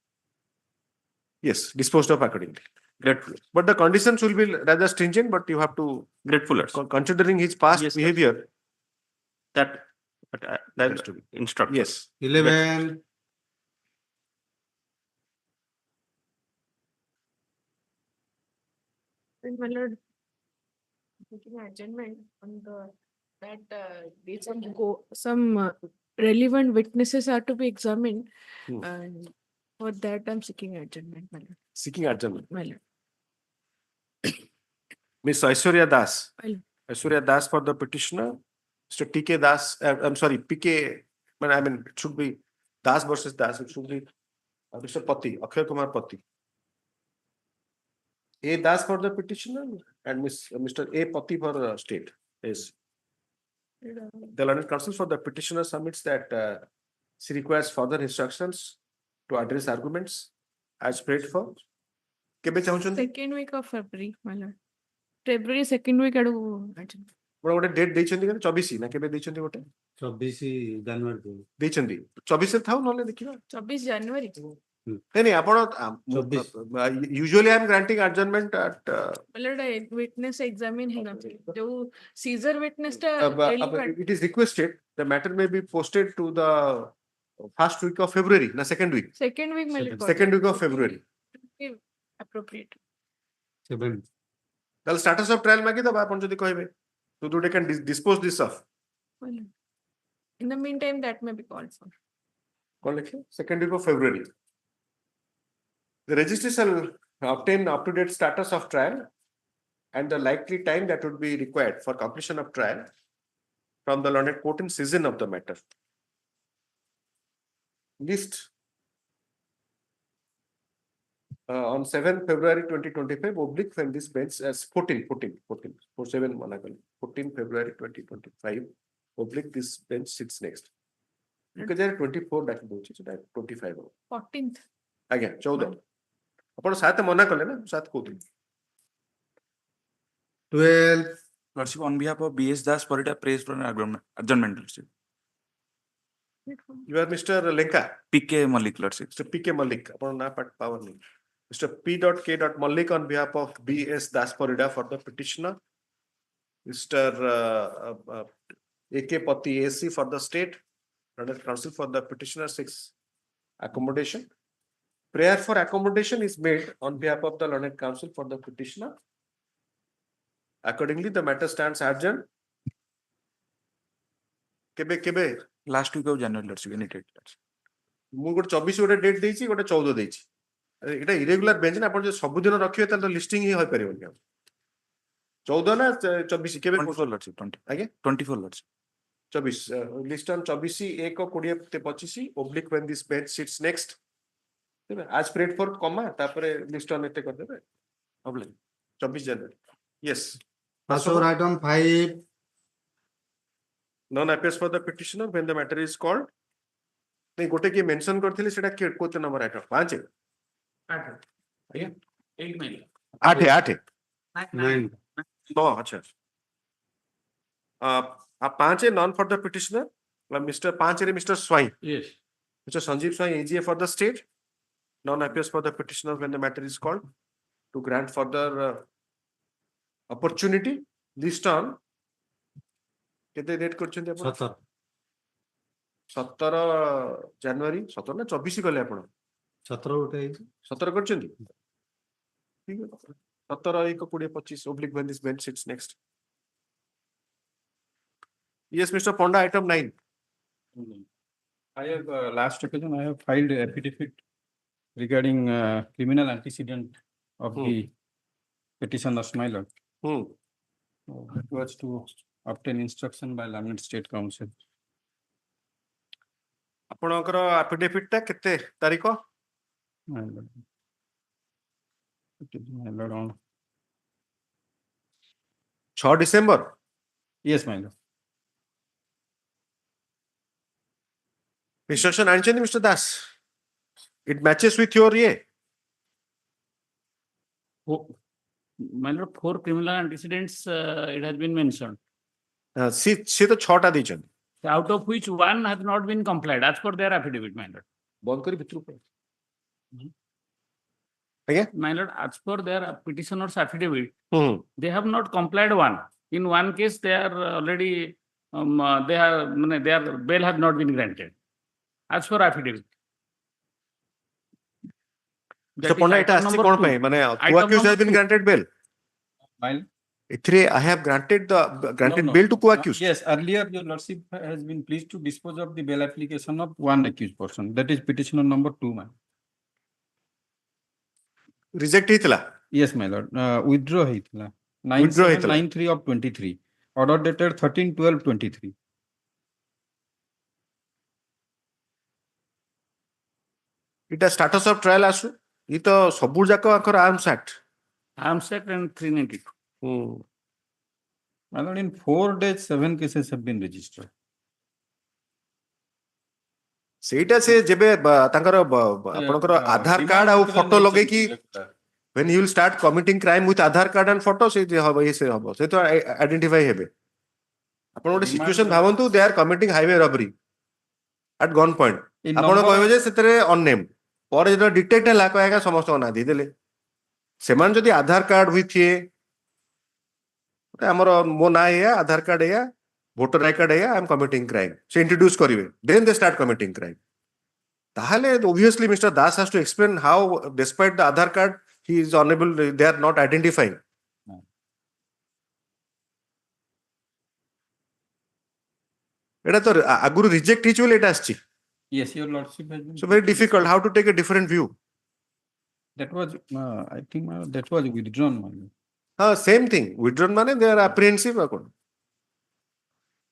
Yes, disposed of accordingly. Grateful. But the conditions will be rather stringent, but you have to, Grateful. considering his past Yes, sir. behavior, That has to be. instruct. Yes. 11, My lord, taking adjournment on some relevant witnesses are to be examined, and for that I'm seeking adjournment, my lord. Seeking adjournment. My lord. Miss Aishwarya Das. Well. Aishwarya Das for the petitioner. Mr. T.K. Das, I'm sorry, P.K. I mean, it should be Das versus Das. It should be Mr. Pati, Akshay Kumar Pati. A. Das for the petitioner and Mr. A. Pati for the state. Yes. The learned counsel for the petitioner submits that she requires further instructions to address arguments as prayed for. Kebe chahunchandi? Second week of February, my lord. February second week adu adjournment. ଗୋଟେ date ଦେଇଛନ୍ତି କି 24 ନା କେବେ ଦେଇଛନ୍ତି ଗୋଟେ 24 ଜାନୁଆରୀ ଦେଇଛନ୍ତି 24 ରେ ଥାଉ ନହେଲେ ଦେଖିବା 24 January. ନାଇଁ ଆପଣ usually I am granting adjournment at My lord, witness examine जो Caesar witness ta it is requested the matter may be posted to the first week of February na second week my lord. second week of February Appropriate. 7 ତାହେଲେ status of trial ମାଗି ଦବା ଆପଣ ଯଦି କହିବେ so that they can dispose this of My lord. In the meantime, that may be called for. कौन लिखे second week of February. The registry shall obtain up-to-date status of trial and the likely time that would be required for completion of trial from the learned court in session of the matter. List on 7 February 2025 oblique when this bench as 14 February 2025 oblique this bench sits next. Because there are 24 that 25 14th. again 14 ଆପଣ 7 ମନା କଲେ ନା 7 କହୁଥିଲି 12, Lordship, on behalf of B.S. Das, Parida, praise for an adjournment, Lordship. you are Mr. Lenka P.K. Malik, Lordship. Mr. P.K. Malik ଆପଣ ନା power नहीं Mr. P.K. Malik on behalf of B.S. Das Parida for the petitioner Mr. A.K. Pati A.C. for the state Learned counsel for the petitioner 6 accommodation. Prayer for accommodation is made on behalf of the learned counsel for the petitioner. Accordingly, the matter stands adjourned. Kebe Last week of January, Lordship, any date. ମୁଁ ଗୋଟେ 24 ଗୋଟେ date ଦେଇଛି ଗୋଟେ 14 ଦେଇଛି ଏଟା irregular bench ନା ଆପଣ ଯଦି ସବୁଦିନ ରଖିବେ ତାହେଲେ ଲିଷ୍ଟିଂ ହିଁ ହୋଇ ପାରିବନି 14 ନା 24 କେବେ 24 Lordship, 20. ଆଜ୍ଞା 24 Lordship. 24 list on 24 1 20 25 oblique when this bench sits next as prayed for comma तापरे list on एते कर देबे oblique 24 January yes password item 5, none appears for the petitioner when the matter is called नहीं गोटे की mention करथिले सेटा coach number item 5 आज्ञा 8 8 9 no अच्छा आप 5 none for the petitioner Mr. 5 रे Mr. Swai Yes. Mr. Sanjeev Swai AGA for the state none appears for the petitioner when the matter is called to grant further opportunity list on केते date करछन्ते आपण 17 जनवरी 17 ना 24 गले आपण 17 उठे 17 करछन्ती 17/1/2025 when this bench sits next. Yes, Mr. Ponda, item 9. I have last occasion I have filed a affidavit regarding criminal antecedent of the petitioners, my lord. It was to obtain instruction by learned state council. ଆପଣଙ୍କର affidavit ଟା କେତେ ତାରିଖ? My lord. It is my lord on. 6 December. Yes, my lord. Instruction ଆଣିଛନ୍ତି Mr. Das. It matches with your ଇଏ. My lord, 4 criminal antecedents it has been mentioned. ସିଏ ତ 6ଟା ଦେଇଛନ୍ତି. Out of which one has not been complied as per their affidavit, my lord. ବନ୍ଦ କରି ଭିତରକୁ ପଳେଇ। My lord, as per their petitioner's affidavit, they have not complied one. In one case, they are already their bail has not been granted. As per affidavit. Mr. Ponda, এটা আসছে কোন ପାଇଁ মানে co-accused has been granted bail? I have granted bail to co-accused. Yes, earlier your lordship has been pleased to dispose of the bail application of one accused person. That is petitioner number 2, man. Reject ହେଇଥିଲା? Yes, my lord. Withdraw ହେଇଥିଲା. 9793 of 23. Order dated 13/12/23. এটা status of trial ଆସୁ। ଇ ତ ସବୁ ଯାକ ଆଙ୍କର Arms Act. Arms Act and 392. My lord, in 4 days 7 cases have been registered. ସେଇଟା ସେ ଯେବେ ତାଙ୍କର ଆପଣଙ୍କର ଆଧାର କାର୍ଡ ଆଉ ଫଟୋ ଲଗେଇକି when he will start committing crime with Aadhaar card and photo ସେ ହବ ସେ ହବ ସେ ତ ଆଇଡେଣ୍ଟିଫାଇ ହେବେ। ଆପଣ ଗୋଟେ ସିଚୁଏସନ ଭାବନ୍ତୁ they are committing highway robbery at gun point. ଆପଣ କହିବେ ଯେ ସେଥିରେ unnamed ପରେ ଯେତେବେଳେ ଡିଟେକ୍ଟ ହେଲା କହିବା ସମସ୍ତଙ୍କ ନାଁ ଦେଇଦେଲେ। ସେମାନେ ଯଦି ଆଧାର କାର୍ଡ ୱିଥ୍ ଇଏ ଆମର ମୋ ନାଁ ଏଇଆ ଆଧାର କାର୍ଡ ଏଇଆ ଭୋଟର ଆଇ କାର୍ଡ ଏଇଆ ଆଇ ଏମ୍ କମିଟିଂ କ୍ରାଇମ୍ ସେ ଇଣ୍ଟ୍ରୋଡ୍ୟୁସ କରିବେ ଦେନ୍ ଦେ ଷ୍ଟାର୍ଟ କମିଟିଂ କ୍ରାଇମ୍। ତାହେଲେ obviously Mr. Das has to explain how despite the Aadhaar card he is unable they are not identifying. এটা তো আগুରୁ রিজেক্ট ହେଇଛି ବୋଲି এটা ଆସିଛି। Yes, your lordship has been. So very difficult how to take a different view. That was I think that was withdrawn, man. Same thing withdrawn মানে they are apprehensive or what?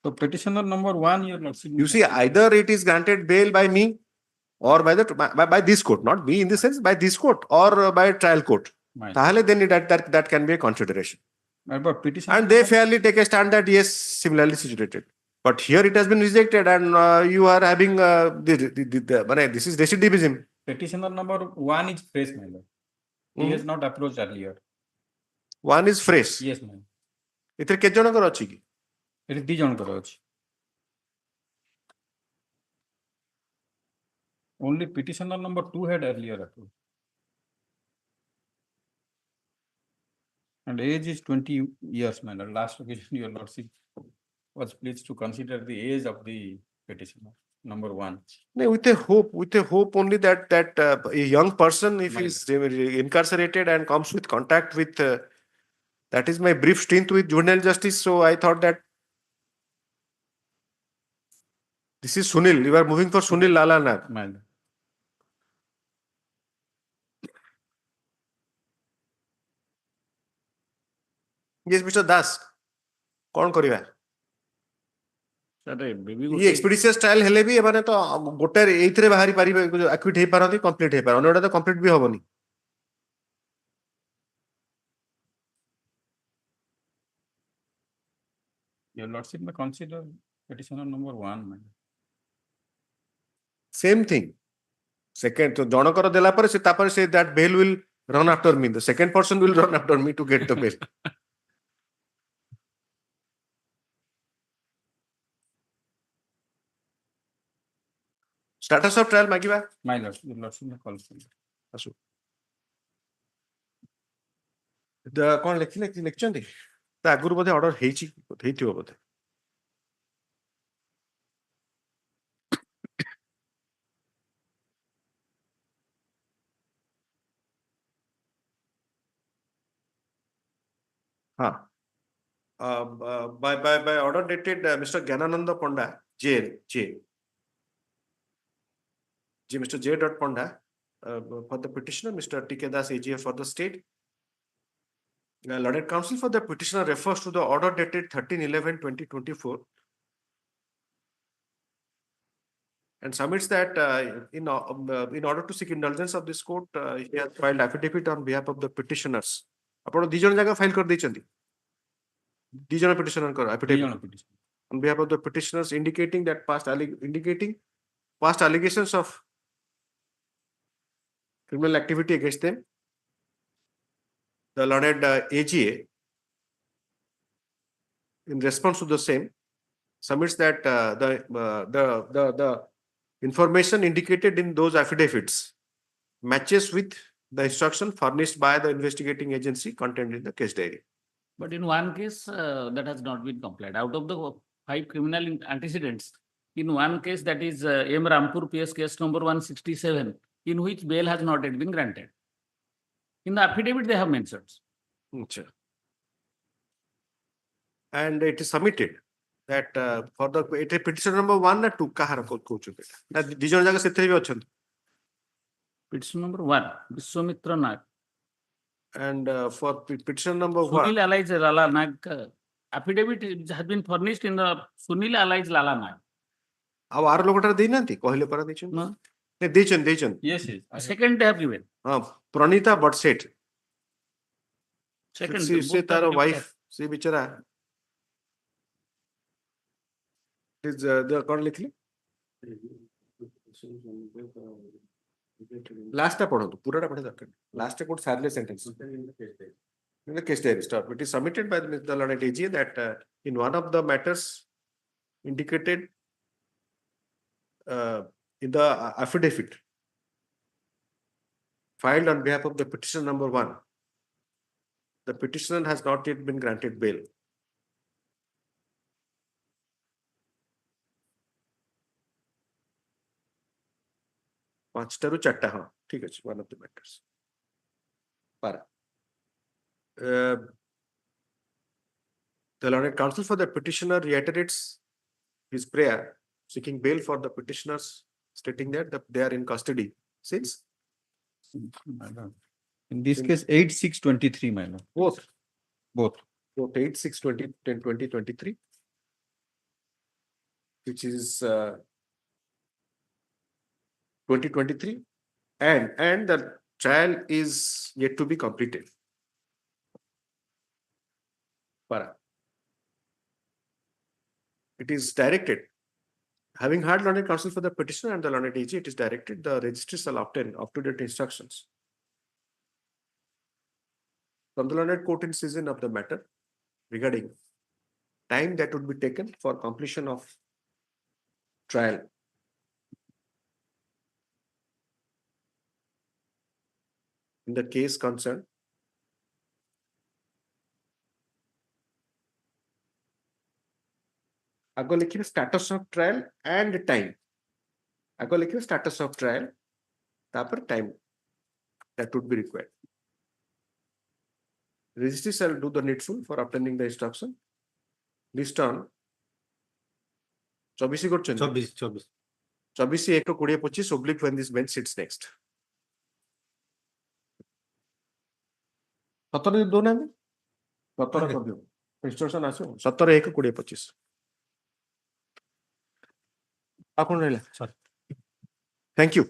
So petitioner number 1, your lordship. You see either it is granted bail by me or by this court, not me in the sense by this court or by trial court. Tahale then that can be a consideration. But petition and they fairly take a stand that yes, similarly situated. But here it has been rejected and you are having this is recidivism. Petitioner number 1 is fresh, my lord. He has not approached earlier. 1 is fresh. Yes, ma'am. ଏଥିରେ କେତେ ଜଣଙ୍କର ଅଛି କି? ଏଠି 2 ଜଣଙ୍କର ଅଛି. Only petitioner number 2 had earlier approached. And age is 20 years, my lord. Last occasion your lordship was pleased to consider the age of the petitioner number 1. No, with a hope only that a young person if he is incarcerated and comes with contact with that is my brief stint with juvenile justice. So I thought that this is Sunil. You are moving for Sunil Lalana. Yes, Mr. Das. कौन करिवा? ये expeditious trial हेले भी एमाने तो गोटे एइथरे बाहरी पारिबे equity हे पारନ୍ତି complete हे पार अनोडा तो complete भी होबनी। Your lordship may consider petitioner number 1, man. Same thing. Second तो जनकर देला पर से तापर से that bail will run after me. The second person will run after me to get the bail. Status of trial मागिबा? My lord, your lordship may call for it. आसु। कौन lecture ता आगुरु बोधे order हेची हेथियो बोधे। By order dated Mr. Gyanananda Panda, J. Mr. J. Panda, for the petitioner, Mr. T.K. Das, AGF for the state. Learned counsel for the petitioner refers to the order dated 13/11/2024 and submits that in order to seek indulgence of this court, he has filed affidavit on behalf of the petitioners. ଆପଣ ଦି ଜଣ ଜାଗା file କରିଦେଇଛନ୍ତି ଦି ଜଣ petitioner affidavit on behalf of the petitioners indicating past allegations of criminal activity against them. The learned AGA, in response to the same, submits that the information indicated in those affidavits matches with the instruction furnished by the investigating agency contained in the case diary. But in one case, that has not been complied. Out of the 5 criminal antecedents, in one case, that is M. Rampur PS case number 167, in which bail has not yet been granted. In the affidavit, they have mentioned. And it is submitted that for the petition number 1 or 2, kahara kochude. Di jana jaga sethe bi achhanti. Petition number 1, Vishwamitra Nag. And for petition number 1, Sunil allies Lala Nag. Affidavit has been furnished in the Sunil allies Lala Nag. ଆଉ ଆର ଲୋକଟାରେ ଦେଇନାହାନ୍ତି କହିଲେ ପରା ଦେଇଛନ୍ତି No. ଦେଇଛନ୍ତି Yes. Second they have given. Pranita Bhatt. Second, ସେ ତାର wife ସେ ବିଚରା କଣ ଲେଖିଲେ ଲାଷ୍ଟଟା ପଢନ୍ତୁ ପୁରାଟା ପଢିବା ଦରକାର ଲାଷ୍ଟଟା କୋଉଠି ସାରିଲେ sentence in the case diary stop. It is submitted by the learned AGA that in one of the matters indicated in the affidavit filed on behalf of the petitioner number 1, the petitioner has not yet been granted bail. ପାଞ୍ଚଟାରୁ 4ଟା ହଁ ଠିକ ଅଛି one of the matters. The learned counsel for the petitioner reiterates his prayer seeking bail for the petitioners, stating that they are in custody since. In this case, 8/6/23, my lord. Both 8/6/2023, which is 2023, and the trial is yet to be completed. It is directed, having had learned counsel for the petitioner and the learned AG, it is directed the registry shall obtain up-to-date instructions from the learned court in session of the matter regarding time that would be taken for completion of trial. In the case concerned, ago likhibe status of trial and time. Ago likhibe status of trial, tapar time that would be required. Registry shall do the needful for obtaining the instruction. List on 24 করছেন 24/1/2025 oblique when this bench sits next. 17 ଦଉନାହାନ୍ତି 17 କରିଦିଅ instruction ଆସିବ 17/1/2025 ଆପଣ ରହିଲା। Thank you.